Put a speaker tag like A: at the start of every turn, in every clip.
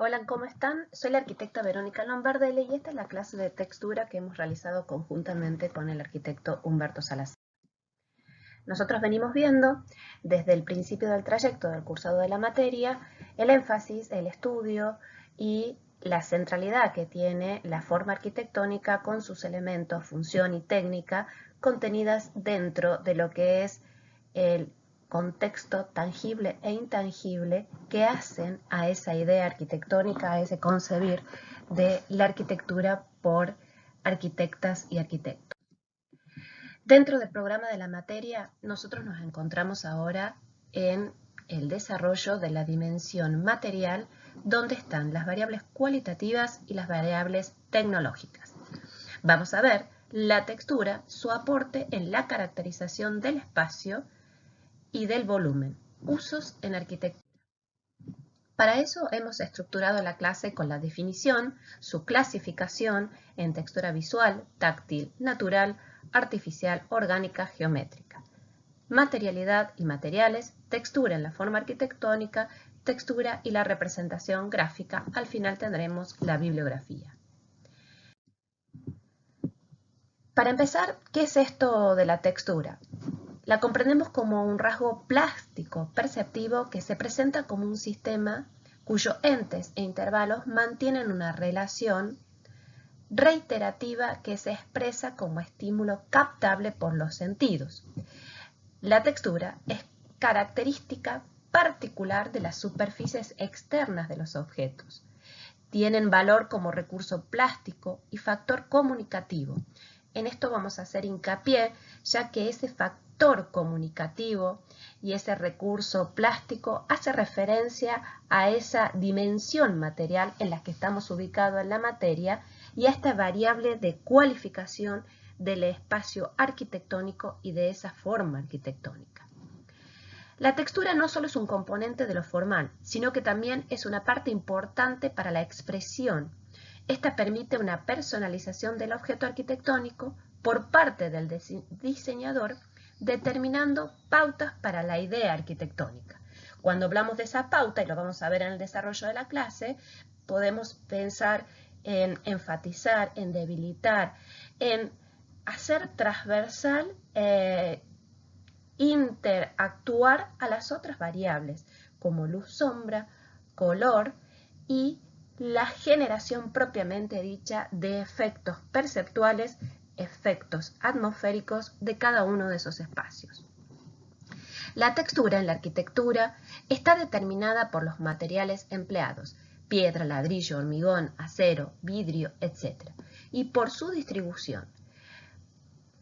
A: Hola, ¿cómo están? Soy la arquitecta Verónica Lombardelle y esta es la clase de textura que hemos realizado conjuntamente con el arquitecto Humberto Salazar. Nosotros venimos viendo desde el principio del trayecto del cursado de la materia el énfasis, el estudio y la centralidad que tiene la forma arquitectónica con sus elementos, función y técnica contenidas dentro de lo que es el contexto tangible e intangible que hacen a esa idea arquitectónica, a ese concebir de la arquitectura por arquitectas y arquitectos. Dentro del programa de la materia, nosotros nos encontramos ahora en el desarrollo de la dimensión material, donde están las variables cualitativas y las variables tecnológicas. Vamos a ver la textura, su aporte en la caracterización del espacio y del volumen. Usos en arquitectura. Para eso hemos estructurado la clase con la definición, su clasificación en textura visual, táctil, natural, artificial, orgánica, geométrica. Materialidad y materiales, textura en la forma arquitectónica, textura y la representación gráfica. Al final tendremos la bibliografía. Para empezar, ¿qué es esto de la textura? La comprendemos como un rasgo plástico perceptivo que se presenta como un sistema cuyos entes e intervalos mantienen una relación reiterativa que se expresa como estímulo captable por los sentidos. La textura es característica particular de las superficies externas de los objetos. Tienen valor como recurso plástico y factor comunicativo. En esto vamos a hacer hincapié, ya que ese factor comunicativo y ese recurso plástico hace referencia a esa dimensión material en la que estamos ubicados en la materia y a esta variable de cualificación del espacio arquitectónico y de esa forma arquitectónica. La textura no solo es un componente de lo formal, sino que también es una parte importante para la expresión. Esta permite una personalización del objeto arquitectónico por parte del diseñador, determinando pautas para la idea arquitectónica. Cuando hablamos de esa pauta, y lo vamos a ver en el desarrollo de la clase, podemos pensar en enfatizar, en debilitar, en hacer transversal interactuar a las otras variables como luz-sombra, color y la generación propiamente dicha de efectos perceptuales, efectos atmosféricos de cada uno de esos espacios. La textura en la arquitectura está determinada por los materiales empleados, piedra, ladrillo, hormigón, acero, vidrio, etc., y por su distribución.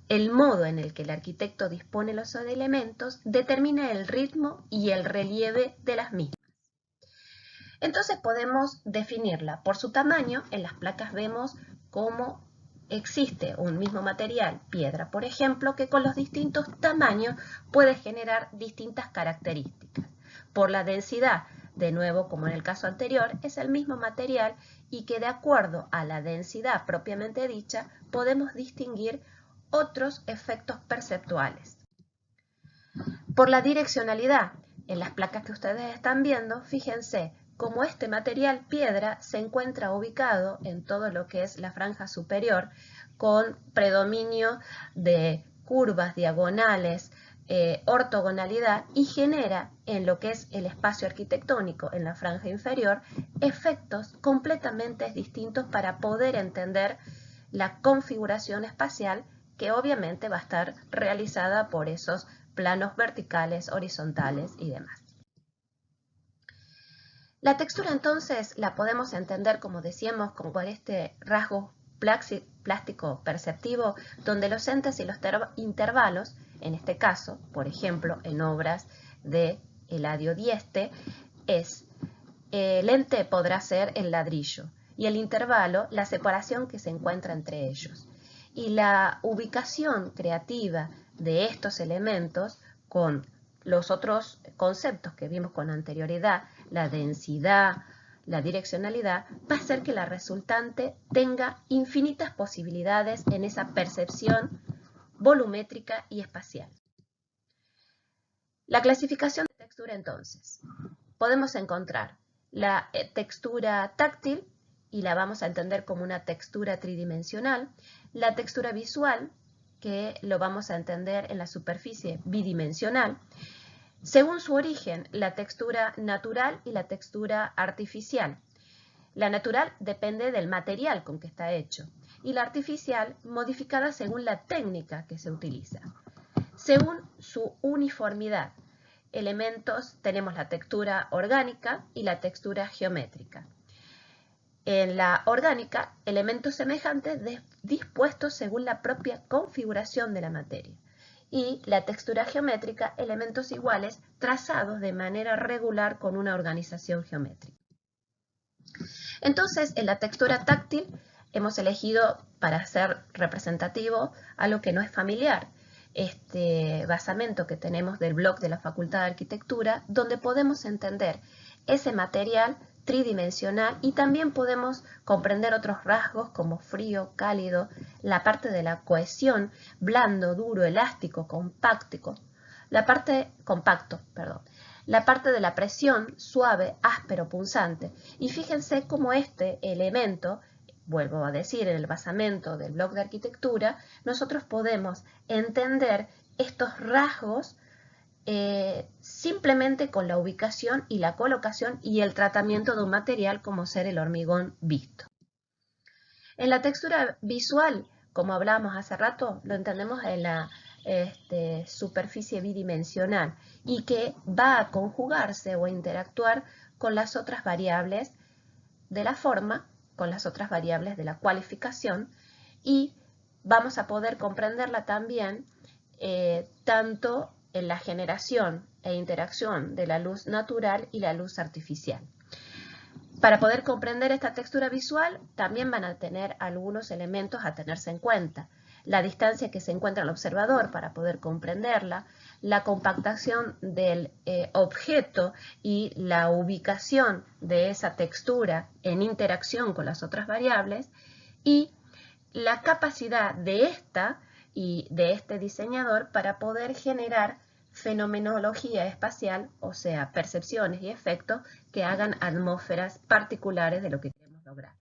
A: El modo en el que el arquitecto dispone los elementos determina el ritmo y el relieve de las mismas. Entonces podemos definirla por su tamaño. En las placas vemos cómo existe un mismo material, piedra por ejemplo, que con los distintos tamaños puede generar distintas características. Por la densidad, de nuevo como en el caso anterior, es el mismo material y que de acuerdo a la densidad propiamente dicha podemos distinguir otros efectos perceptuales. Por la direccionalidad, en las placas que ustedes están viendo, fíjense cómo este material piedra se encuentra ubicado en todo lo que es la franja superior con predominio de curvas, diagonales, ortogonalidad y genera en lo que es el espacio arquitectónico en la franja inferior efectos completamente distintos para poder entender la configuración espacial que obviamente va a estar realizada por esos planos verticales, horizontales y demás. La textura entonces la podemos entender, como decíamos, como por este rasgo plástico perceptivo, donde los entes y los intervalos, en este caso, por ejemplo, en obras de Eladio Dieste, el ente podrá ser el ladrillo y el intervalo la separación que se encuentra entre ellos. Y la ubicación creativa de estos elementos con los otros conceptos que vimos con anterioridad, la densidad, la direccionalidad, va a hacer que la resultante tenga infinitas posibilidades en esa percepción volumétrica y espacial. La clasificación de textura entonces. Podemos encontrar la textura táctil, y la vamos a entender como una textura tridimensional, la textura visual, que lo vamos a entender en la superficie bidimensional, según su origen, la textura natural y la textura artificial. La natural depende del material con que está hecho y la artificial modificada según la técnica que se utiliza. Según su uniformidad, tenemos la textura orgánica y la textura geométrica. En la orgánica, elementos semejantes dispuestos según la propia configuración de la materia. Y la textura geométrica, elementos iguales trazados de manera regular con una organización geométrica. Entonces, en la textura táctil hemos elegido, para ser representativo, algo que no es familiar, este basamento que tenemos del blog de la Facultad de Arquitectura, donde podemos entender ese material tridimensional y también podemos comprender otros rasgos como frío, cálido, la parte de la cohesión, blando, duro, elástico, compacto, la parte de la presión, suave, áspero, punzante. Y fíjense cómo este elemento, vuelvo a decir, en el basamento del blog de arquitectura, nosotros podemos entender estos rasgos simplemente con la ubicación y la colocación y el tratamiento de un material como ser el hormigón visto. En la textura visual, como hablábamos hace rato, lo entendemos en la superficie bidimensional y que va a conjugarse o a interactuar con las otras variables de la forma, con las otras variables de la cualificación, y vamos a poder comprenderla también tanto en la generación e interacción de la luz natural y la luz artificial. Para poder comprender esta textura visual, también van a tener algunos elementos a tenerse en cuenta. La distancia que se encuentra el observador para poder comprenderla, la compactación del objeto y la ubicación de esa textura en interacción con las otras variables, y la capacidad de esta y de este diseñador para poder generar fenomenología espacial, o sea, percepciones y efectos que hagan atmósferas particulares de lo que queremos lograr.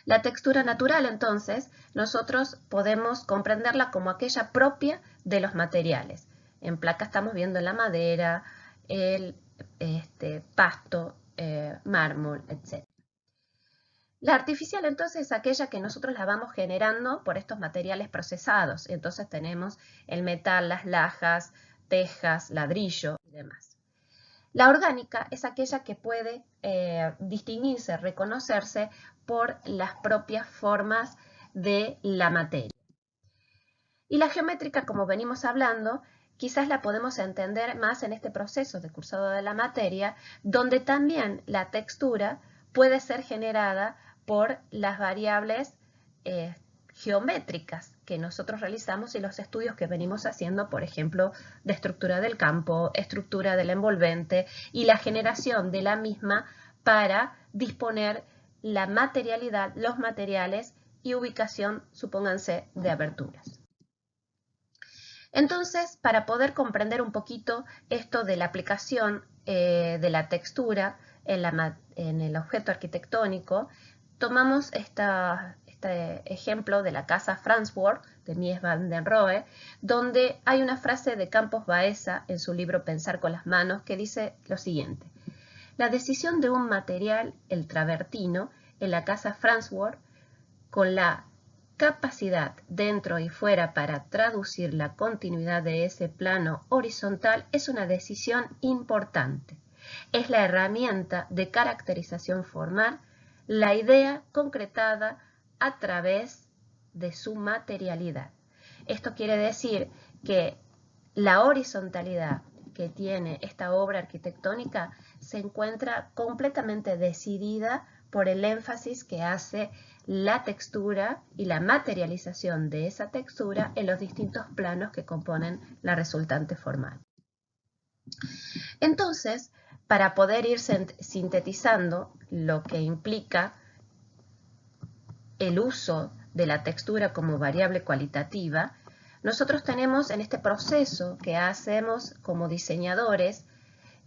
A: La textura natural, entonces, nosotros podemos comprenderla como aquella propia de los materiales. En placa estamos viendo la madera, el pasto, mármol, etc. La artificial, entonces, es aquella que nosotros la vamos generando por estos materiales procesados. Entonces tenemos el metal, las lajas, tejas, ladrillo y demás. La orgánica es aquella que puede distinguirse, reconocerse por las propias formas de la materia. Y la geométrica, como venimos hablando, quizás la podemos entender más en este proceso de cursado de la materia, donde también la textura puede ser generada por las variables geométricas que nosotros realizamos y los estudios que venimos haciendo, por ejemplo, de estructura del campo, estructura del envolvente y la generación de la misma para disponer la materialidad, los materiales y ubicación, supónganse, de aberturas. Entonces, para poder comprender un poquito esto de la aplicación de la textura en el objeto arquitectónico, tomamos este ejemplo de la casa Farnsworth de Mies van der Rohe, donde hay una frase de Campos Baeza en su libro Pensar con las manos que dice lo siguiente: la decisión de un material, el travertino, en la casa Farnsworth, con la capacidad dentro y fuera para traducir la continuidad de ese plano horizontal, es una decisión importante. Es la herramienta de caracterización formal, la idea concretada a través de su materialidad. Esto quiere decir que la horizontalidad que tiene esta obra arquitectónica se encuentra completamente decidida por el énfasis que hace la textura y la materialización de esa textura en los distintos planos que componen la resultante formal. Entonces, para poder ir sintetizando lo que implica el uso de la textura como variable cualitativa, nosotros tenemos en este proceso que hacemos como diseñadores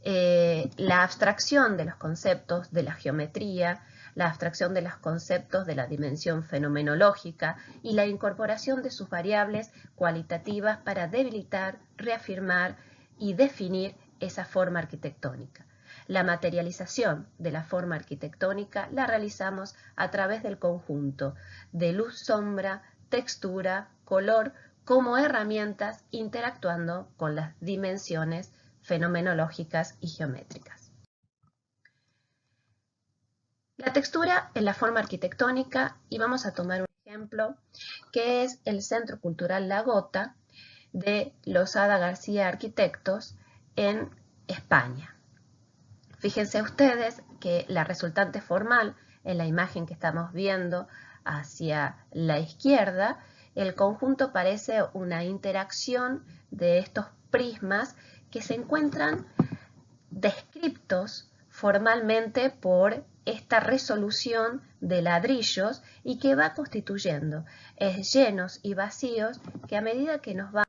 A: la abstracción de los conceptos de la geometría, la abstracción de los conceptos de la dimensión fenomenológica y la incorporación de sus variables cualitativas para debilitar, reafirmar y definir esa forma arquitectónica. La materialización de la forma arquitectónica la realizamos a través del conjunto de luz, sombra, textura, color, como herramientas interactuando con las dimensiones fenomenológicas y geométricas. La textura en la forma arquitectónica, y vamos a tomar un ejemplo, que es el Centro Cultural La Gota de Losada García Arquitectos en España. Fíjense ustedes que la resultante formal, en la imagen que estamos viendo hacia la izquierda, el conjunto parece una interacción de estos prismas que se encuentran descriptos formalmente por esta resolución de ladrillos y que va constituyendo llenos y vacíos que a medida que nos vamos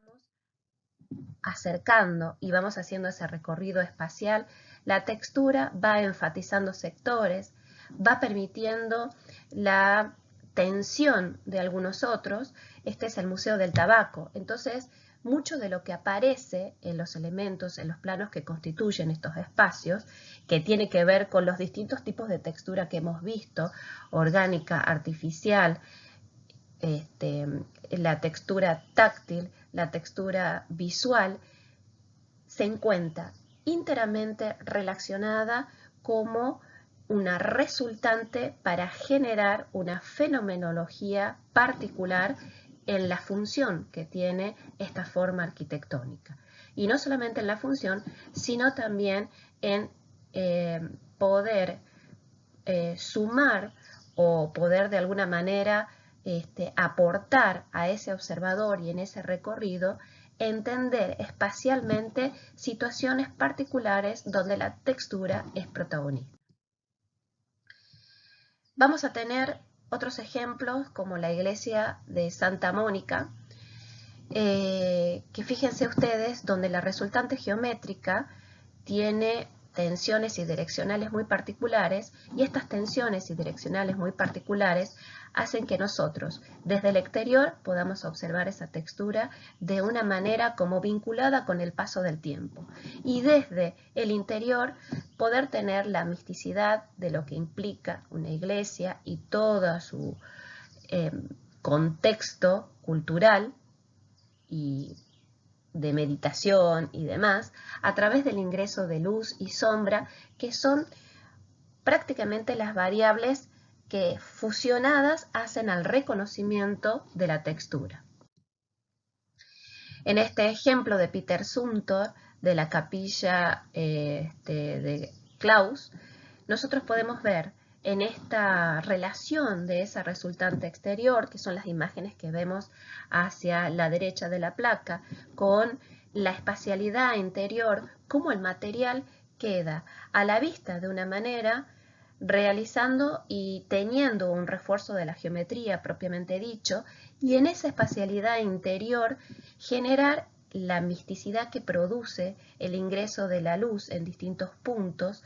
A: acercando y vamos haciendo ese recorrido espacial, la textura va enfatizando sectores, va permitiendo la tensión de algunos otros. Este es el Museo del Tabaco. Entonces, mucho de lo que aparece en los elementos, en los planos que constituyen estos espacios, que tiene que ver con los distintos tipos de textura que hemos visto, orgánica, artificial, la textura táctil, la textura visual, se encuentra íntimamente relacionada como una resultante para generar una fenomenología particular en la función que tiene esta forma arquitectónica. Y no solamente en la función, sino también en poder sumar o poder de alguna manera aportar a ese observador y en ese recorrido, entender espacialmente situaciones particulares donde la textura es protagonista. Vamos a tener otros ejemplos como la iglesia de Santa Mónica, que fíjense ustedes donde la resultante geométrica tiene tensiones y direccionales muy particulares, y estas tensiones y direccionales muy particulares hacen que nosotros desde el exterior podamos observar esa textura de una manera como vinculada con el paso del tiempo, y desde el interior poder tener la misticidad de lo que implica una iglesia y todo su contexto cultural y de meditación y demás, a través del ingreso de luz y sombra, que son prácticamente las variables que fusionadas hacen al reconocimiento de la textura. En este ejemplo de Peter Zumthor, de la capilla de Claus, nosotros podemos ver en esta relación de esa resultante exterior, que son las imágenes que vemos hacia la derecha de la placa, con la espacialidad interior, cómo el material queda a la vista de una manera, realizando y teniendo un refuerzo de la geometría propiamente dicho, y en esa espacialidad interior generar la misticidad que produce el ingreso de la luz en distintos puntos,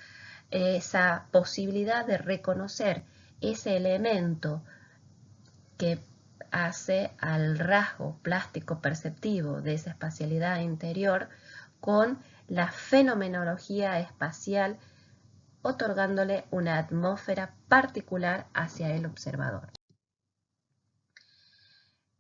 A: esa posibilidad de reconocer ese elemento que hace al rasgo plástico perceptivo de esa espacialidad interior con la fenomenología espacial, otorgándole una atmósfera particular hacia el observador.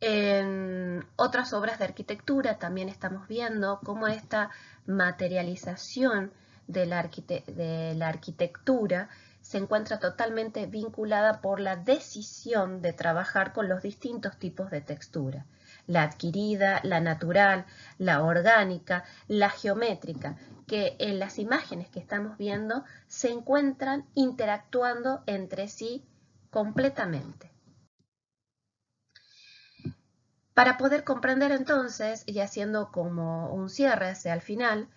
A: En otras obras de arquitectura también estamos viendo cómo esta materialización de la arquitectura se encuentra totalmente vinculada por la decisión de trabajar con los distintos tipos de textura, la adquirida, la natural, la orgánica, la geométrica, que en las imágenes que estamos viendo se encuentran interactuando entre sí completamente. Para poder comprender entonces, y haciendo como un cierre hacia el final,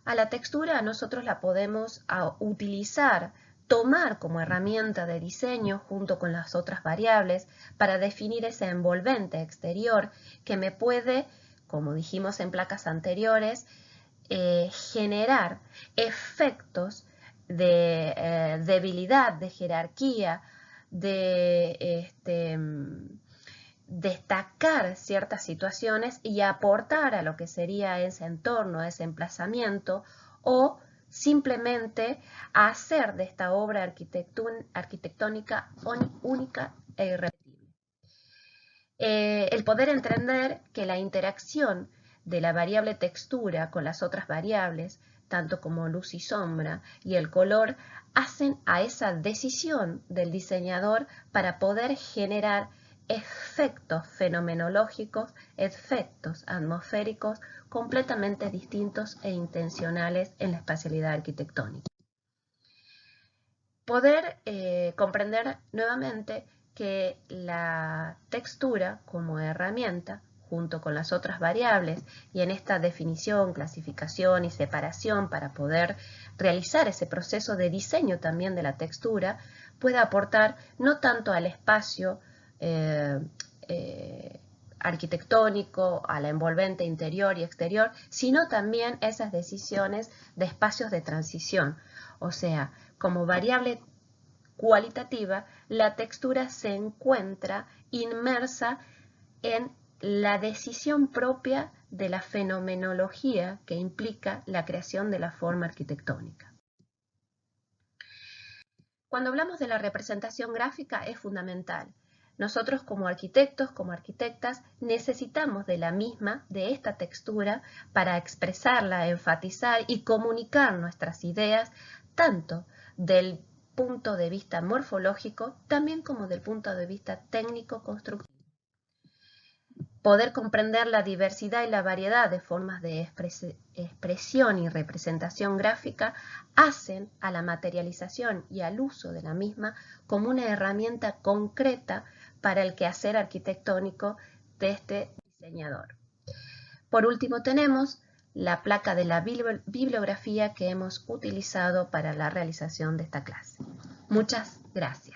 A: a la textura nosotros la podemos utilizar, tomar como herramienta de diseño junto con las otras variables para definir ese envolvente exterior que me puede, como dijimos en placas anteriores, generar efectos de debilidad, de jerarquía, de destacar ciertas situaciones y aportar a lo que sería ese entorno, ese emplazamiento, o simplemente hacer de esta obra arquitectónica única e irrepetible. El poder entender que la interacción de la variable textura con las otras variables, tanto como luz y sombra y el color, hacen a esa decisión del diseñador para poder generar efectos fenomenológicos, efectos atmosféricos completamente distintos e intencionales en la espacialidad arquitectónica. Poder comprender nuevamente que la textura como herramienta, junto con las otras variables, y en esta definición, clasificación y separación para poder realizar ese proceso de diseño también de la textura, puede aportar no tanto al espacio arquitectónico, a la envolvente interior y exterior, sino también esas decisiones de espacios de transición. O sea, como variable cualitativa, la textura se encuentra inmersa en la decisión propia de la fenomenología que implica la creación de la forma arquitectónica. Cuando hablamos de la representación gráfica es fundamental. Nosotros como arquitectos, como arquitectas, necesitamos de la misma, de esta textura, para expresarla, enfatizar y comunicar nuestras ideas, tanto del punto de vista morfológico, también como del punto de vista técnico-constructivo. Poder comprender la diversidad y la variedad de formas de expresión y representación gráfica hacen a la materialización y al uso de la misma como una herramienta concreta para el quehacer arquitectónico de este diseñador. Por último tenemos la placa de la bibliografía que hemos utilizado para la realización de esta clase. Muchas gracias.